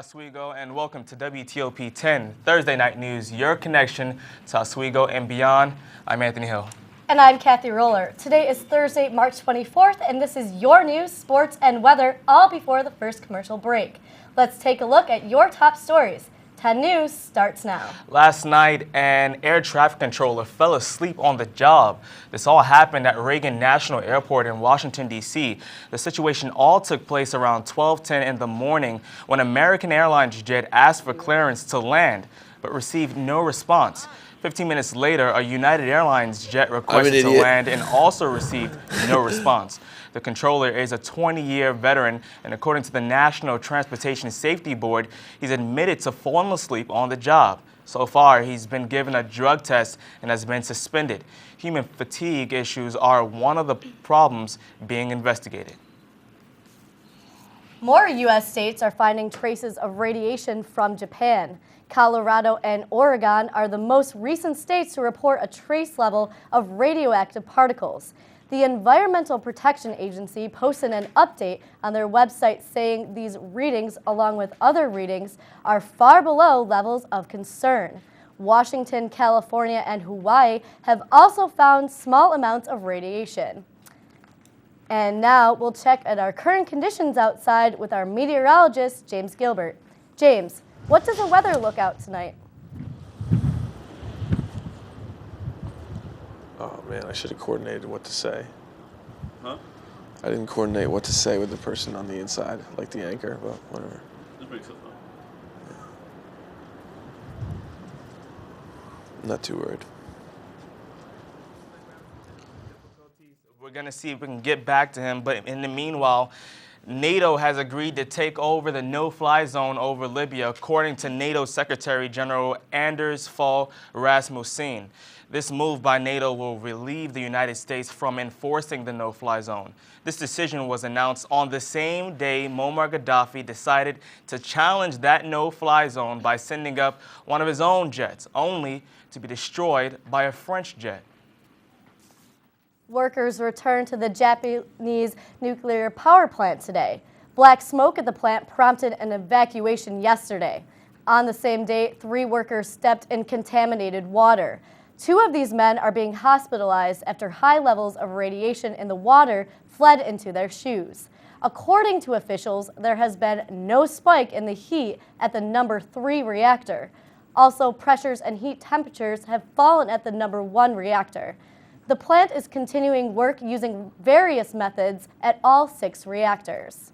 Oswego, and welcome to WTOP 10 Thursday Night News, your connection to Oswego and beyond. I'm Anthony Hill. And I'm Cathy Roller. Today is Thursday, March 24th, and this is your news, sports, and weather, all before the first commercial break. Let's take a look at your top stories. 10 News starts now. Last night, an air traffic controller fell asleep on the job. This all happened at Reagan National Airport in Washington, D.C. The situation all took place around 12:10 in the morning when American Airlines jet asked for clearance to land, but received no response. 15 minutes later, a United Airlines jet requested to land and also received no response. The controller is a 20-year veteran, and according to the National Transportation Safety Board, he's admitted to falling asleep on the job. So far, he's been given a drug test and has been suspended. Human fatigue issues are one of the problems being investigated. More U.S. states are finding traces of radiation from Japan. Colorado and Oregon are the most recent states to report a trace level of radioactive particles. The Environmental Protection Agency posted an update on their website saying these readings, along with other readings, are far below levels of concern. Washington, California, and Hawaii have also found small amounts of radiation. And now we'll check at our current conditions outside with our meteorologist, James Gilbert. James, what does the weather look out tonight? Oh man, I should have coordinated what to say. Huh? I didn't coordinate what to say with the person on the inside, like the anchor, but whatever. This makes sense. I'm not too worried. We're going to see if we can get back to him, but in the meanwhile, NATO has agreed to take over the no-fly zone over Libya, according to NATO Secretary General Anders Fogh Rasmussen. This move by NATO will relieve the United States from enforcing the no-fly zone. This decision was announced on the same day Muammar Gaddafi decided to challenge that no-fly zone by sending up one of his own jets, only to be destroyed by a French jet. Workers returned to the Japanese nuclear power plant today. Black smoke at the plant prompted an evacuation yesterday. On the same day, 3 workers stepped in contaminated water. 2 of these men are being hospitalized after high levels of radiation in the water fled into their shoes. According to officials, there has been no spike in the heat at the number 3 reactor. Also, pressures and heat temperatures have fallen at the number 1 reactor. The plant is continuing work using various methods at all 6 reactors.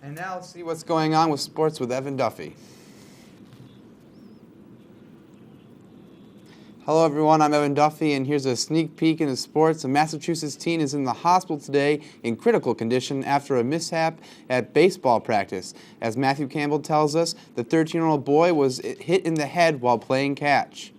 And now let's see what's going on with sports with Evan Duffey. Hello everyone, I'm Evan Duffey, and here's a sneak peek into sports. A Massachusetts teen is in the hospital today in critical condition after a mishap at baseball practice. As Matthew Campbell tells us, the 13-year-old boy was hit in the head while playing catch.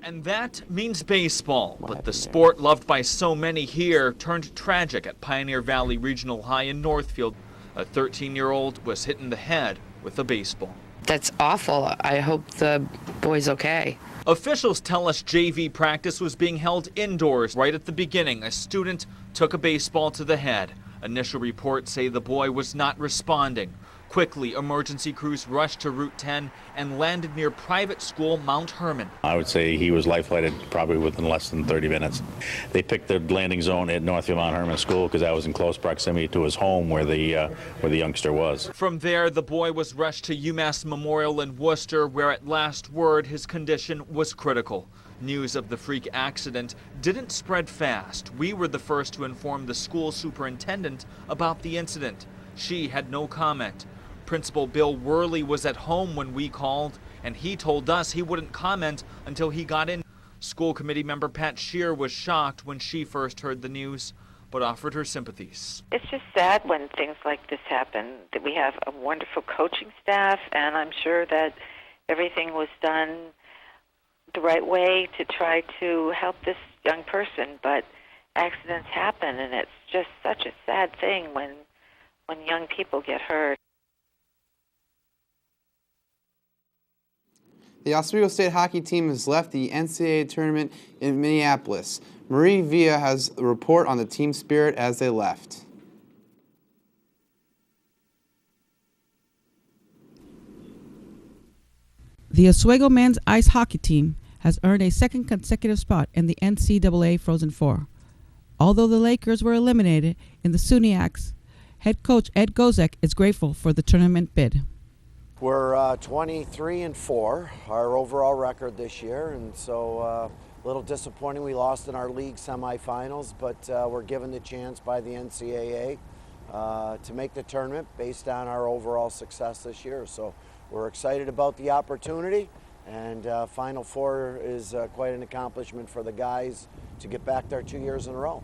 And that means baseball, but the sport loved by so many here turned tragic at Pioneer Valley Regional High in Northfield. A 13-year-old was hit in the head with a baseball. That's awful. I hope the boy's okay. Officials tell us JV practice was being held indoors. Right at the beginning, a student took a baseball to the head. Initial reports say the boy was not responding. Quickly, emergency crews rushed to Route 10 and landed near private school Mount Herman. I would say he was life-flighted probably within less than 30 minutes. They picked their landing zone at Northfield Mount Herman School because that was in close proximity to his home where the youngster was. From there, the boy was rushed to UMass Memorial in Worcester, where at last word his condition was critical. News of the freak accident didn't spread fast. We were the first to inform the school superintendent about the incident. She had no comment. Principal Bill Worley was at home when we called, and he told us he wouldn't comment until he got in. School committee member Pat Shear was shocked when she first heard the news, but offered her sympathies. It's just sad when things like this happen, that we have a wonderful coaching staff, and I'm sure that everything was done the right way to try to help this young person, but accidents happen, and it's just such a sad thing when young people get hurt. The Oswego State hockey team has left the NCAA tournament in Minneapolis. Marie Villa has a report on the team spirit as they left. The Oswego men's ice hockey team has earned a second consecutive spot in the NCAA Frozen Four. Although the Lakers were eliminated in the Suniacs, head coach Ed Gozek is grateful for the tournament bid. We're 23-4, our overall record this year, and so a little disappointing we lost in our league semifinals, but we're given the chance by the NCAA to make the tournament based on our overall success this year. So we're excited about the opportunity, and Final Four is quite an accomplishment for the guys to get back there 2 years in a row.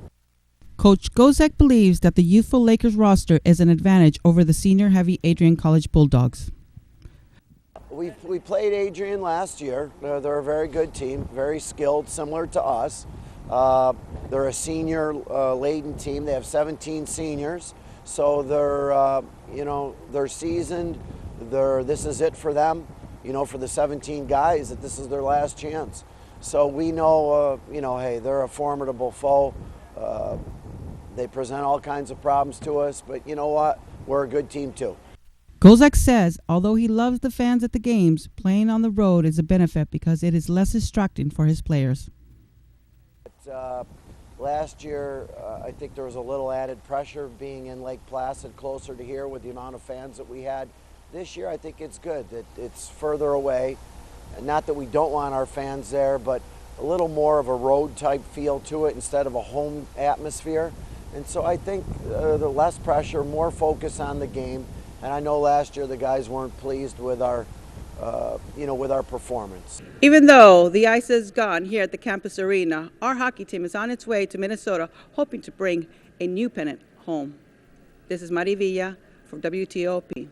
Coach Gozek believes that the youthful Lakers roster is an advantage over the senior-heavy Adrian College Bulldogs. We played Adrian last year. They're a very good team, very skilled, similar to us. They're a senior-laden team. They have 17 seniors, so they're seasoned. This is it for them. For the 17 guys, that this is their last chance. So we know, hey, they're a formidable foe. They present all kinds of problems to us, but you know what? We're a good team too. Gozek says although he loves the fans at the games, playing on the road is a benefit because it is less distracting for his players. Last year, I think there was a little added pressure being in Lake Placid, closer to here with the amount of fans that we had. This year, I think it's good that it's further away. Not that we don't want our fans there, but a little more of a road type feel to it instead of a home atmosphere. And so I think the less pressure, more focus on the game. And I know last year the guys weren't pleased with our, with our performance. Even though the ice is gone here at the campus arena, our hockey team is on its way to Minnesota, hoping to bring a new pennant home. This is Marie Villa from WTOP.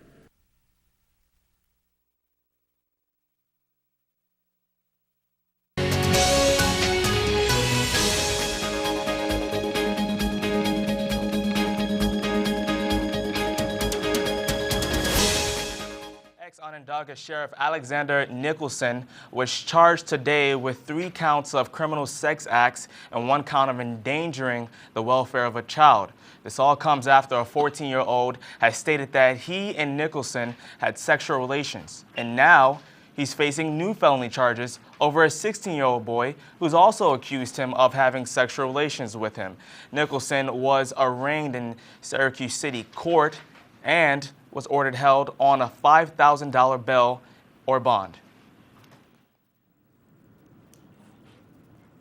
Ex-Onondaga Sheriff Alexander Nicholson was charged today with 3 counts of criminal sex acts and 1 count of endangering the welfare of a child. This all comes after a 14-year-old has stated that he and Nicholson had sexual relations. And now he's facing new felony charges over a 16-year-old boy who's also accused him of having sexual relations with him. Nicholson was arraigned in Syracuse City Court and was ordered held on a $5,000 bail or bond.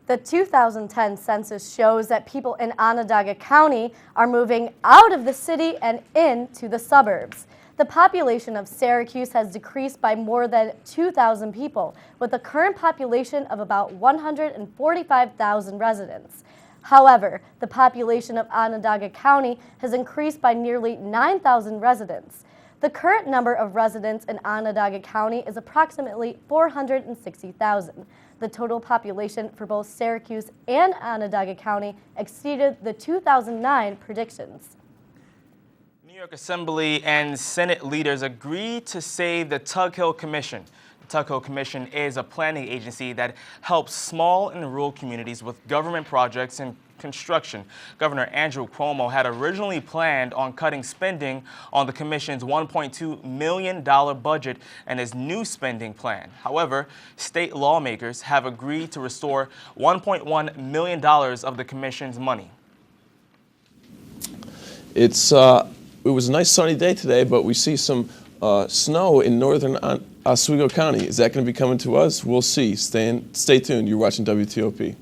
The 2010 census shows that people in Onondaga County are moving out of the city and into the suburbs. The population of Syracuse has decreased by more than 2,000 people, with a current population of about 145,000 residents. However, the population of Onondaga County has increased by nearly 9,000 residents. The current number of residents in Onondaga County is approximately 460,000. The total population for both Syracuse and Onondaga County exceeded the 2009 predictions. New York Assembly and Senate leaders agreed to save the Tug Hill Commission. The Tug Hill Commission is a planning agency that helps small and rural communities with government projects and construction. Governor Andrew Cuomo had originally planned on cutting spending on the commission's $1.2 million budget and his new spending plan. However, state lawmakers have agreed to restore $1.1 million of the commission's money. It was a nice sunny day today, but we see some snow in northern Oswego County. Is that going to be coming to us? We'll see. Stay tuned. You're watching WTOP.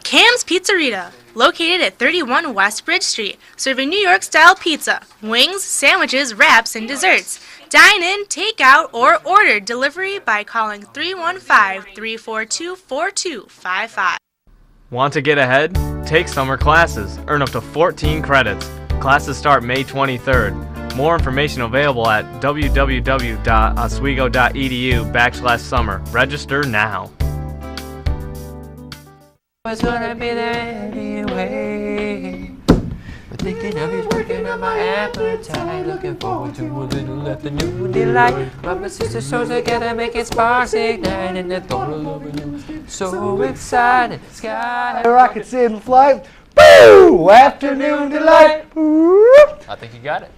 Cam's Pizzeria, located at 31 West Bridge Street, serving New York-style pizza, wings, sandwiches, wraps, and desserts. Dine in, take out, or order delivery by calling 315-342-4255. Want to get ahead? Take summer classes. Earn up to 14 credits. Classes start May 23rd. More information available at www.oswego.edu/summer. Register now. was gonna be there anyway. But thinking of you's working on my appetite. Looking forward to a little afternoon delight. Mama and sister shows together, making sparks ignite. And the thought of loving you, so exciting. Sky rockets in flight. Boo! Afternoon delight. I think you got it.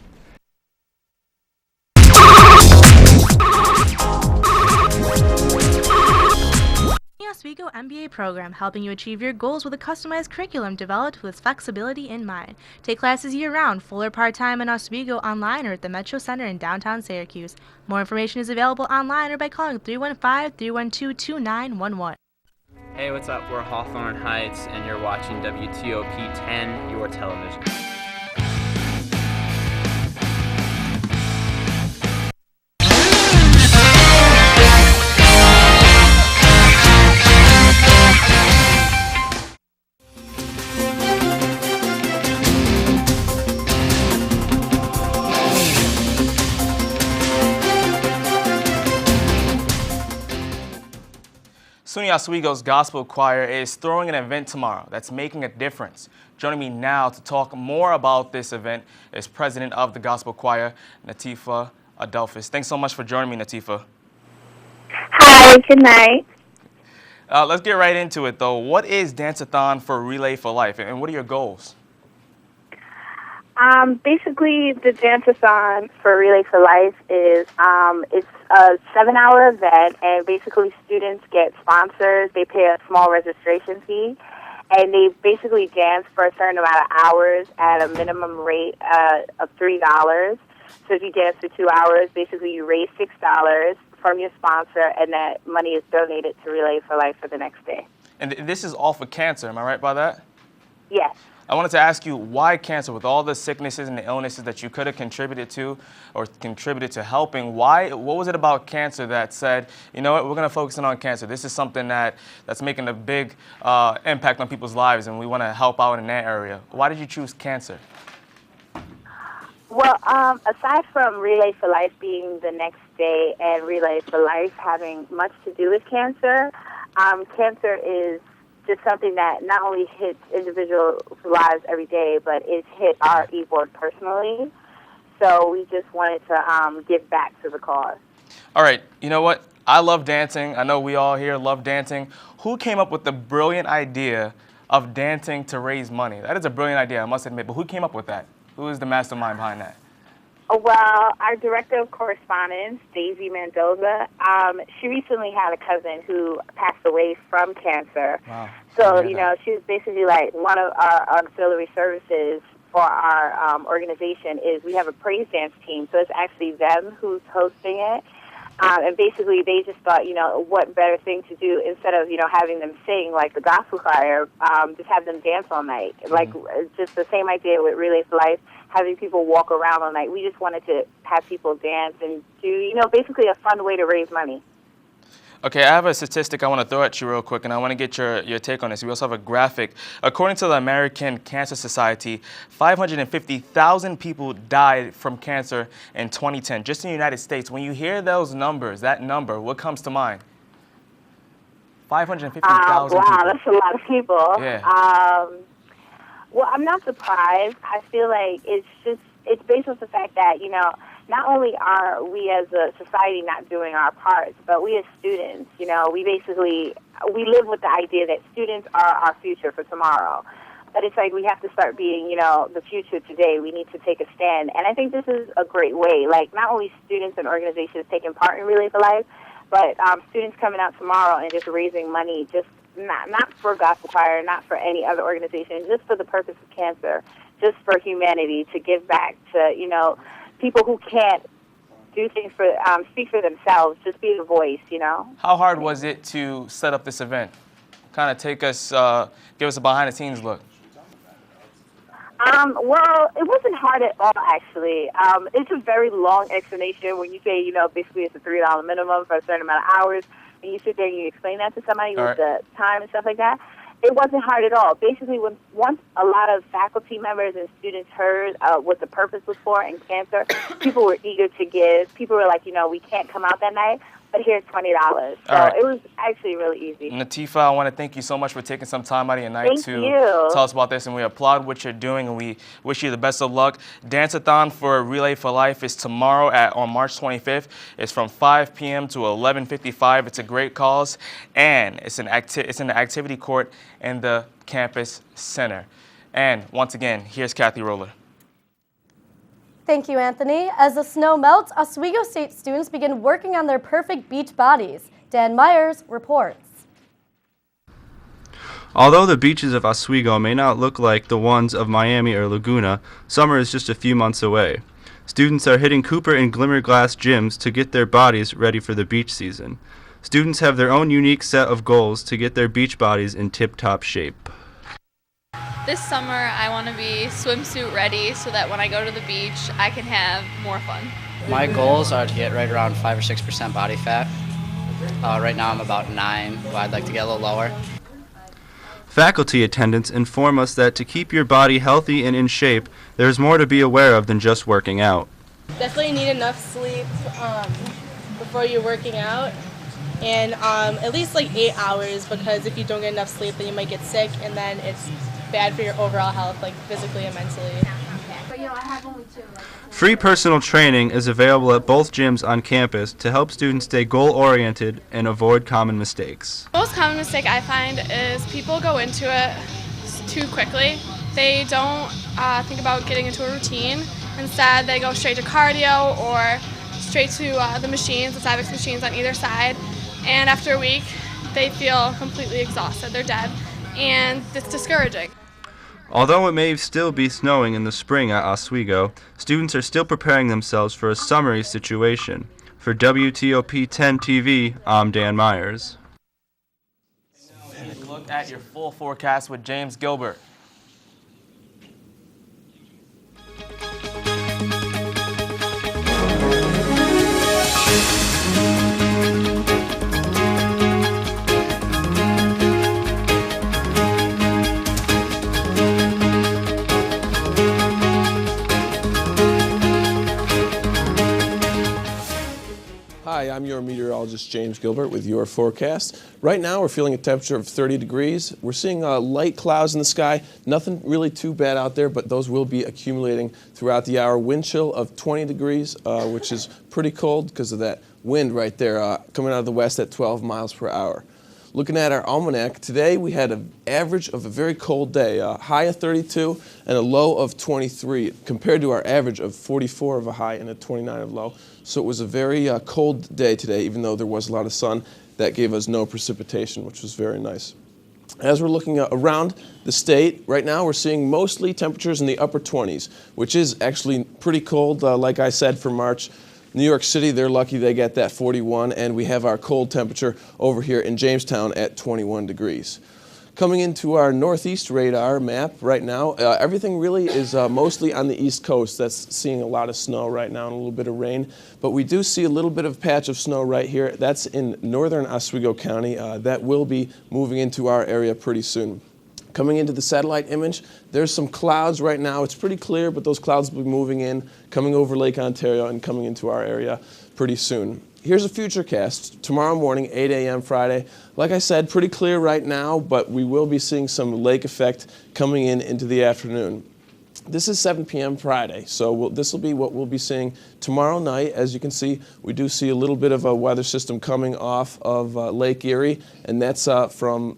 Oswego MBA program, helping you achieve your goals with a customized curriculum developed with flexibility in mind. Take classes year-round, full or part-time in Oswego, online or at the Metro Center in downtown Syracuse. More information is available online or by calling 315-312-2911. Hey, what's up? We're Hawthorne Heights, and you're watching WTOP 10, your television. SUNY Oswego's Gospel Choir is throwing an event tomorrow that's making a difference. Joining me now to talk more about this event is President of the Gospel Choir, Natifa Adelphus. Thanks so much for joining me, Natifa. Hi, good night. Let's get right into it, though. What is Dance-a-thon for Relay for Life, and what are your goals? Basically, the Dance-a-thon for Relay for Life is it's a 7-hour event, and basically students get sponsors. They pay a small registration fee, and they basically dance for a certain amount of hours at a minimum rate of $3. So if you dance for 2 hours, basically you raise $6 from your sponsor, and that money is donated to Relay for Life for the next day. And this is all for cancer, am I right by that? Yes. I wanted to ask you, why cancer? With all the sicknesses and the illnesses that you could have contributed to or contributed to helping, what was it about cancer that said, you know what, we're going to focus in on cancer. This is something that's making a big impact on people's lives, and we want to help out in that area. Why did you choose cancer? Well, aside from Relay for Life being the next day and Relay for Life having much to do with cancer, cancer is just something that not only hits individuals' lives every day, but it's hit our e-board personally. So we just wanted to give back to the cause. All right, you know what? I love dancing. I know we all here love dancing. Who came up with the brilliant idea of dancing to raise money? That is a brilliant idea, I must admit, but who came up with that? Who is the mastermind behind that? Well, our director of correspondence, Daisy Mendoza, she recently had a cousin who passed away from cancer. Wow. So, you know, she was basically like one of our auxiliary services for our organization is we have a praise dance team. So it's actually them who's hosting it. And basically they just thought, you know, what better thing to do instead of, you know, having them sing like the gospel choir, just have them dance all night. Like just the same idea with Relay for Life, having people walk around all night. We just wanted to have people dance and do, you know, basically a fun way to raise money. Okay, I have a statistic I want to throw at you real quick, and I want to get your take on this. We also have a graphic. According to the American Cancer Society, 550,000 people died from cancer in 2010, just in the United States. When you hear those numbers, that number, what comes to mind? 550,000 wow, people. That's a lot of people. Yeah. Well, I'm not surprised. I feel like it's based on the fact that, you know, not only are we as a society not doing our parts, but we as students, you know, we live with the idea that students are our future for tomorrow. But it's like we have to start being, you know, the future today. We need to take a stand. And I think this is a great way. Like, not only students and organizations taking part in Relay for Life, but students coming out tomorrow and just raising money, just not for Gospel Choir, not for any other organization, just for the purpose of cancer, just for humanity, to give back to, you know, people who can't do things for, speak for themselves, just be a voice, you know. How hard was it to set up this event? Kind of take us, give us a behind-the-scenes look. Well, it wasn't hard at all, actually. It's a very long explanation when you say, you know, basically it's a $3 minimum for a certain amount of hours, and you sit there and you explain that to somebody with the time and stuff like that. It wasn't hard at all. Basically, once a lot of faculty members and students heard what the purpose was for in cancer, people were eager to give. People were like, you know, we can't come out that night, but here's $20. So All right. it was actually really easy. Natifa, I want to thank you so much for taking some time out of your night Thank to you. tell us about this, and we applaud what you're doing, and we wish you the best of luck. Dance-a-thon for Relay for Life is tomorrow on March 25th. It's from 5 p.m. to 11:55. It's a great cause, and it's in the activity court in the campus center. And once again, here's Cathy Roller. Thank you, Anthony. As the snow melts, Oswego State students begin working on their perfect beach bodies. Dan Myers reports. Although the beaches of Oswego may not look like the ones of Miami or Laguna, summer is just a few months away. Students are hitting Cooper and Glimmerglass gyms to get their bodies ready for the beach season. Students have their own unique set of goals to get their beach bodies in tip-top shape. This summer, I want to be swimsuit ready so that when I go to the beach, I can have more fun. My goals are to get right around 5 or 6% body fat. Right now I'm about 9, but I'd like to get a little lower. Faculty attendants inform us that to keep your body healthy and in shape, there's more to be aware of than just working out. Definitely need enough sleep before you're working out, and at least like 8 hours, because if you don't get enough sleep, then you might get sick, and then it's bad for your overall health, like physically and mentally. Free personal training is available at both gyms on campus to help students stay goal-oriented and avoid common mistakes. The most common mistake I find is people go into it too quickly. They don't think about getting into a routine. Instead, they go straight to cardio or straight to the machines, the Cybex machines on either side. And after a week, they feel completely exhausted. They're dead. And it's discouraging. Although it may still be snowing in the spring at Oswego, students are still preparing themselves for a summery situation. For WTOP 10 TV, I'm Dan Myers. And a look at your full forecast with James Gilbert. Hi, I'm your meteorologist, James Gilbert, with your forecast. Right now, we're feeling a temperature of 30 degrees. We're seeing light clouds in the sky. Nothing really too bad out there, but those will be accumulating throughout the hour. Wind chill of 20 degrees, which is pretty cold because of that wind right there coming out of the west at 12 miles per hour. Looking at our almanac, today we had an average of a very cold day, a high of 32 and a low of 23, compared to our average of 44 of a high and a 29 of low. So it was a very cold day today, even though there was a lot of sun. That gave us no precipitation, which was very nice. As we're looking around the state, right now we're seeing mostly temperatures in the upper 20s, which is actually pretty cold, like I said, for March. New York City, they're lucky they get that 41, and we have our cold temperature over here in Jamestown at 21 degrees. Coming into our northeast radar map right now, everything really is mostly on the east coast. That's seeing a lot of snow right now and a little bit of rain. But we do see a little bit of patch of snow right here. That's in northern Oswego County. That will be moving into our area pretty soon. Coming into the satellite image, there's some clouds right now. It's pretty clear, but those clouds will be moving in, coming over Lake Ontario and coming into our area pretty soon. Here's a futurecast. Tomorrow morning, 8 a.m. Friday. Like I said, pretty clear right now, but we will be seeing some lake effect coming in into the afternoon. This is 7 p.m. Friday, so this will be what we'll be seeing tomorrow night. As you can see, we do see a little bit of a weather system coming off of Lake Erie, and that's from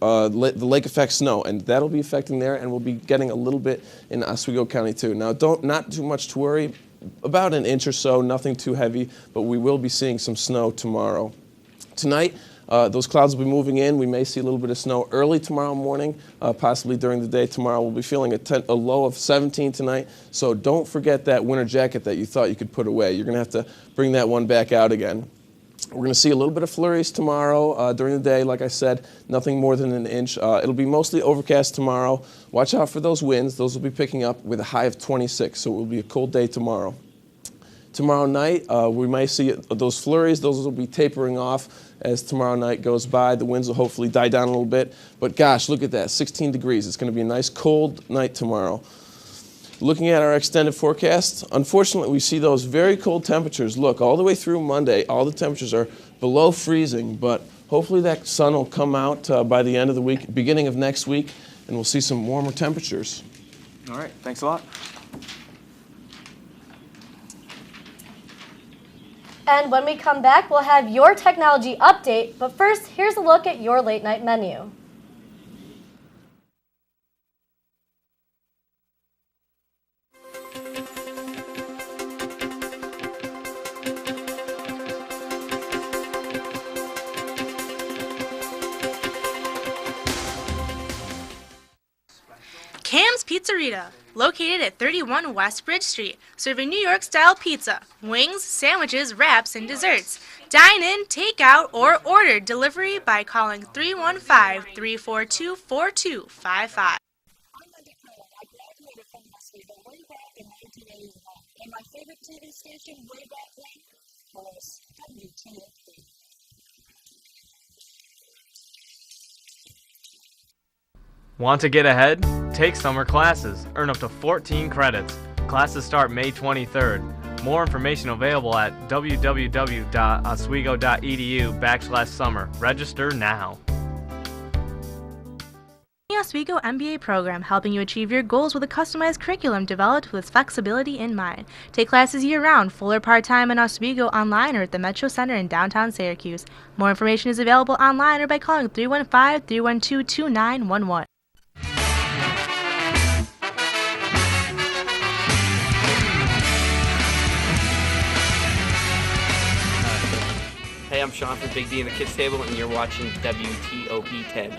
the lake effect snow, and that'll be affecting there, and we'll be getting a little bit in Oswego County too. Now, not too much to worry, about an inch or so, nothing too heavy, but we will be seeing some snow tomorrow. Tonight, those clouds will be moving in. We may see a little bit of snow early tomorrow morning, possibly during the day tomorrow. We'll be feeling a low of 17 tonight, so don't forget that winter jacket that you thought you could put away. You're going to have to bring that one back out again. We're going to see a little bit of flurries tomorrow during the day. Like I said, nothing more than an inch. It'll be mostly overcast tomorrow. Watch out for those winds. Those will be picking up with a high of 26, so it will be a cold day tomorrow. Tomorrow night, we may see those flurries. Those will be tapering off as tomorrow night goes by. The winds will hopefully die down a little bit. But gosh, look at that, 16 degrees. It's going to be a nice cold night tomorrow. Looking at our extended forecast, unfortunately, we see those very cold temperatures. Look, all the way through Monday, all the temperatures are below freezing, but hopefully that sun will come out by the end of the week, beginning of next week, and we'll see some warmer temperatures. All right, thanks a lot. And when we come back, we'll have your technology update. But first, here's a look at your late night menu. Cam's Pizzeria, located at 31 West Bridge Street, serving New York-style pizza, wings, sandwiches, wraps, and desserts. Dine in, take out, or order delivery by calling 315-342-4255. And my favorite TV station way back then was WTOP. Want to get ahead? Take summer classes. Earn up to 14 credits. Classes start May 23rd. More information available at www.oswego.edu/summer. Register now. The Oswego MBA program, helping you achieve your goals with a customized curriculum developed with flexibility in mind. Take classes year-round, full or part-time in Oswego, online or at the Metro Center in downtown Syracuse. More information is available online or by calling 315-312-2911. Hey, I'm Sean from Big D and the Kids Table, and you're watching WTOP 10.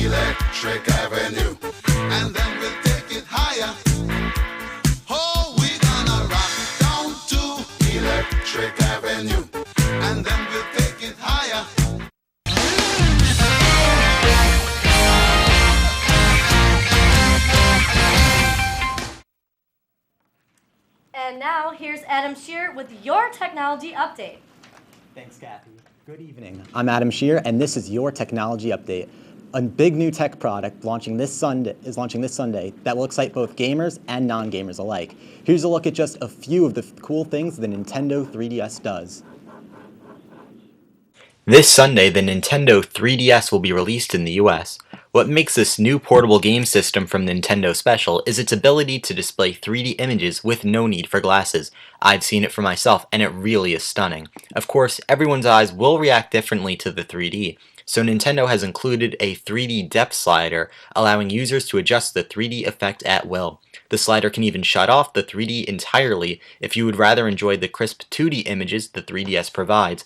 Electric Avenue, and then we'll take it higher. Oh, we're gonna rock down to Electric Avenue, and then we'll take it higher. And now, here's Adam Shear with your technology update. Thanks, Cathy. Good evening. I'm Adam Shear, and this is your technology update. A big new tech product is launching this Sunday that will excite both gamers and non-gamers alike. Here's a look at just a few of the cool things the Nintendo 3DS does. This Sunday, the Nintendo 3DS will be released in the US. What makes this new portable game system from Nintendo special is its ability to display 3D images with no need for glasses. I've seen it for myself, and it really is stunning. Of course, everyone's eyes will react differently to the 3D. So Nintendo has included a 3D depth slider, allowing users to adjust the 3D effect at will. The slider can even shut off the 3D entirely if you would rather enjoy the crisp 2D images the 3DS provides.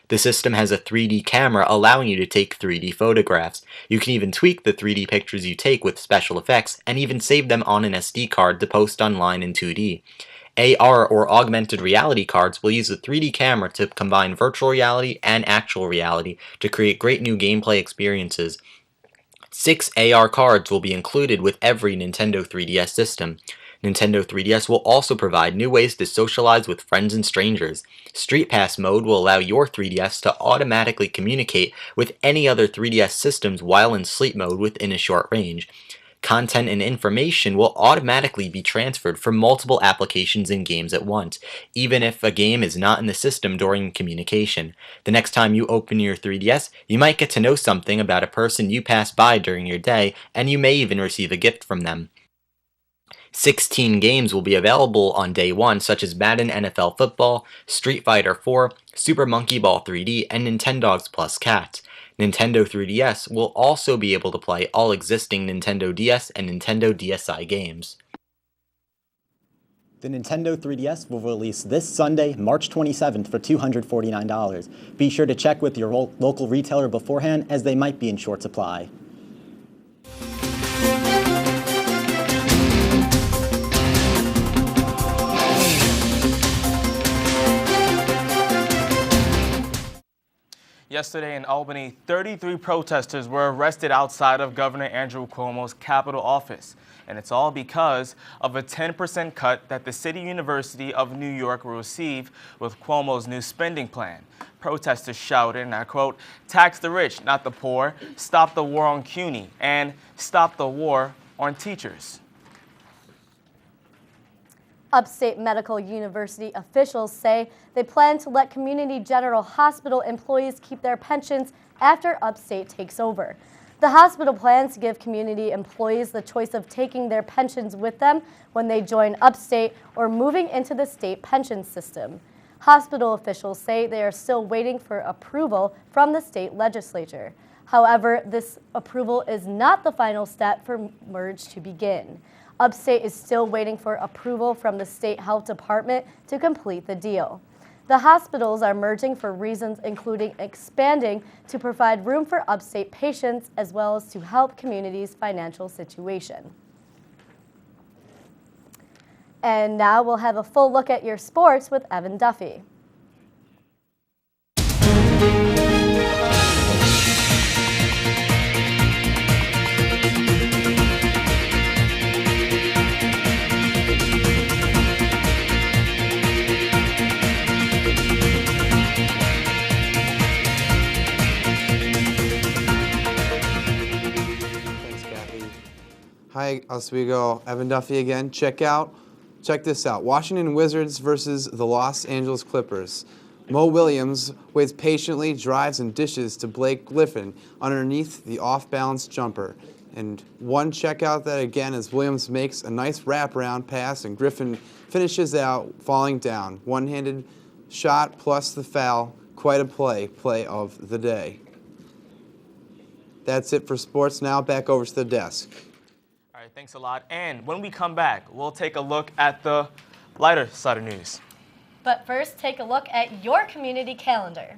The system has a 3D camera allowing you to take 3D photographs. You can even tweak the 3D pictures you take with special effects and even save them on an SD card to post online in 2D. AR or augmented reality cards will use the 3D camera to combine virtual reality and actual reality to create great new gameplay experiences. 6 AR cards will be included with every Nintendo 3DS system. Nintendo 3DS will also provide new ways to socialize with friends and strangers. Street Pass mode will allow your 3DS to automatically communicate with any other 3DS systems while in sleep mode within a short range. Content and information will automatically be transferred from multiple applications and games at once, even if a game is not in the system during communication. The next time you open your 3DS, you might get to know something about a person you passed by during your day, and you may even receive a gift from them. 16 games will be available on day one, such as Madden NFL Football, Street Fighter 4, Super Monkey Ball 3D, and Nintendogs Plus Cats. Nintendo 3DS will also be able to play all existing Nintendo DS and Nintendo DSi games. The Nintendo 3DS will release this Sunday, March 27th for $249. Be sure to check with your local retailer beforehand, as they might be in short supply. Yesterday in Albany, 33 protesters were arrested outside of Governor Andrew Cuomo's Capitol office. And it's all because of a 10% cut that the City University of New York will receive with Cuomo's new spending plan. Protesters shouted, and I quote, "Tax the rich, not the poor, stop the war on CUNY, and stop the war on teachers." Upstate Medical University officials say they plan to let Community General Hospital employees keep their pensions after Upstate takes over. The hospital plans to give community employees the choice of taking their pensions with them when they join Upstate or moving into the state pension system. Hospital officials say they are still waiting for approval from the state legislature. However, this approval is not the final step for merge to begin. Upstate is still waiting for approval from the state health department to complete the deal. The hospitals are merging for reasons including expanding to provide room for Upstate patients as well as to help communities' financial situation. And now we'll have a full look at your sports with Evan Duffey. Thanks, Cathy. Hi, Oswego. Evan Duffey again. Check this out. Washington Wizards versus the Los Angeles Clippers. Mo Williams waits patiently, drives and dishes to Blake Griffin underneath the off-balance jumper. And one checkout that again as Williams makes a nice wraparound pass and Griffin finishes out falling down. One-handed shot plus the foul. Quite a play of the day. That's it for sports. Now back over to the desk. All right, thanks a lot. And when we come back, we'll take a look at the lighter side of news. But first, take a look at your community calendar.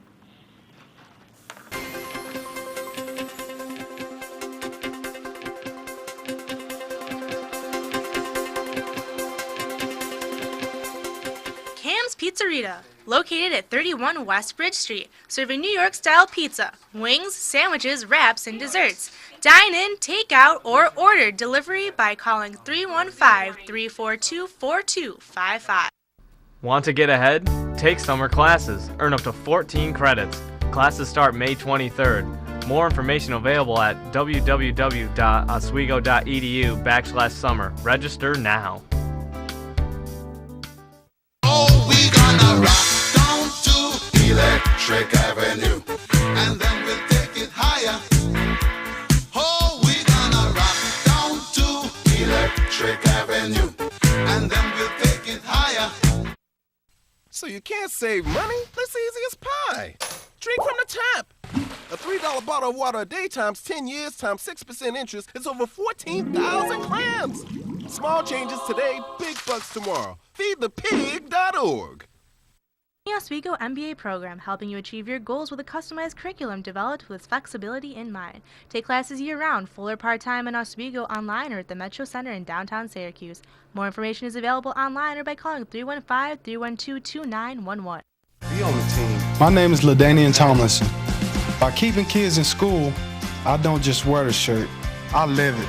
Cam's Pizzeria, located at 31 West Bridge Street, serving New York-style pizza, wings, sandwiches, wraps, and desserts. Dine in, take out, or order delivery by calling 315-342-4255. Want to get ahead? Take summer classes. Earn up to 14 credits. Classes start May 23rd. More information available at www.oswego.edu/summer. Register now. Electric Avenue, and then we'll take it higher. Oh, we're gonna rock down to Electric Avenue, and then we'll take it higher. So you can't save money? That's easy as pie. Drink from the tap. A $3 bottle of water a day times 10 years times 6% interest is over 14,000 clams. Small changes today, big bucks tomorrow. Feedthepig.org. The Oswego MBA program, helping you achieve your goals with a customized curriculum developed with flexibility in mind. Take classes year-round, full or part-time in Oswego, online or at the Metro Center in downtown Syracuse. More information is available online or by calling 315-312-2911. Be on the team. My name is LaDanian Tomlinson. By keeping kids in school, I don't just wear the shirt, I live it.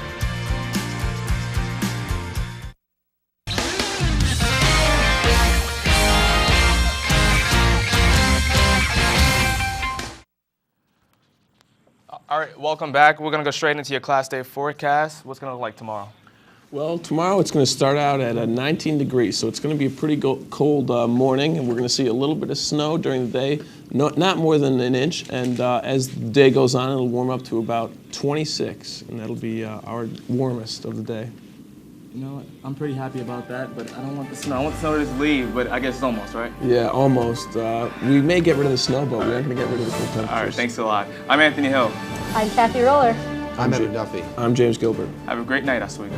All right, welcome back. We're going to go straight into your class day forecast. What's going to look like tomorrow? Well, tomorrow it's going to start out at 19 degrees, so it's going to be a pretty cold morning, and we're going to see a little bit of snow during the day, not more than an inch, and as the day goes on, it'll warm up to about 26, and that'll be our warmest of the day. You know what? I'm pretty happy about that, but I don't want the snow. I want the snow to just leave, but I guess it's almost, right? Yeah, almost. We may get rid of the snow, but we aren't going to get rid of the cold temperatures. All right, thanks a lot. I'm Anthony Hill. I'm Cathy Roller. I'm Evan Duffey. I'm James Gilbert. Have a great night, Oswego.